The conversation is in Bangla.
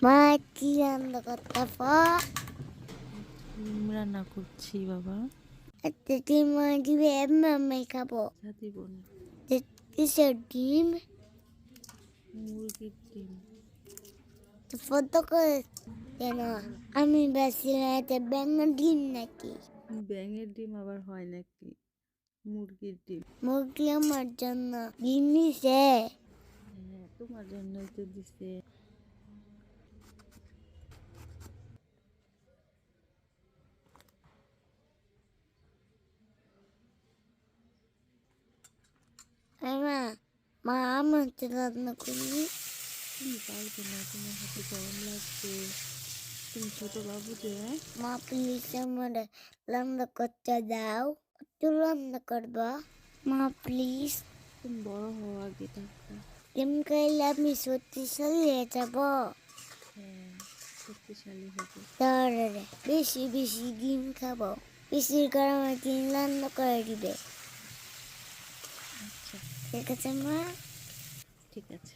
মা কি রান্না করতে ডিম রান্না করছি বাবা। একটা ডিম দিবে আমি খাবো। দিব না, কিসের ডিম? মুরগির ডিম। ফটো করে কেন? আমি বেশি রাতে ব্যাঙের ডিম নাকি? ব্যাঙের ডিম আবার হয় নাকি? মুরগির ডিম। মুরগি আমার জন্য ডিম নিছে। হ্যাঁ, তোমার জন্যই তো দিছে। মা মা আমার তো রান্না করলি। তুমি পারবে না, তোমার হাতে গরম লাগবে। তুমি ছোট বাবু যে। মা প্লিজ আমার রান্না করতে দাও। একটু রান্না করবা মা প্লিজ। তুমি বড় হও আগে তারপর। ডিম খাইলে আমি শক্তিশালী হয়ে যাবো। হ্যাঁ, শক্তিশালী হবে। তাহলে বেশি বেশি ডিম খাবো। বেশি গরমে ডিম রান্না করে দিবে। আচ্ছা, ঠিক আছে মা? ঠিক আছে।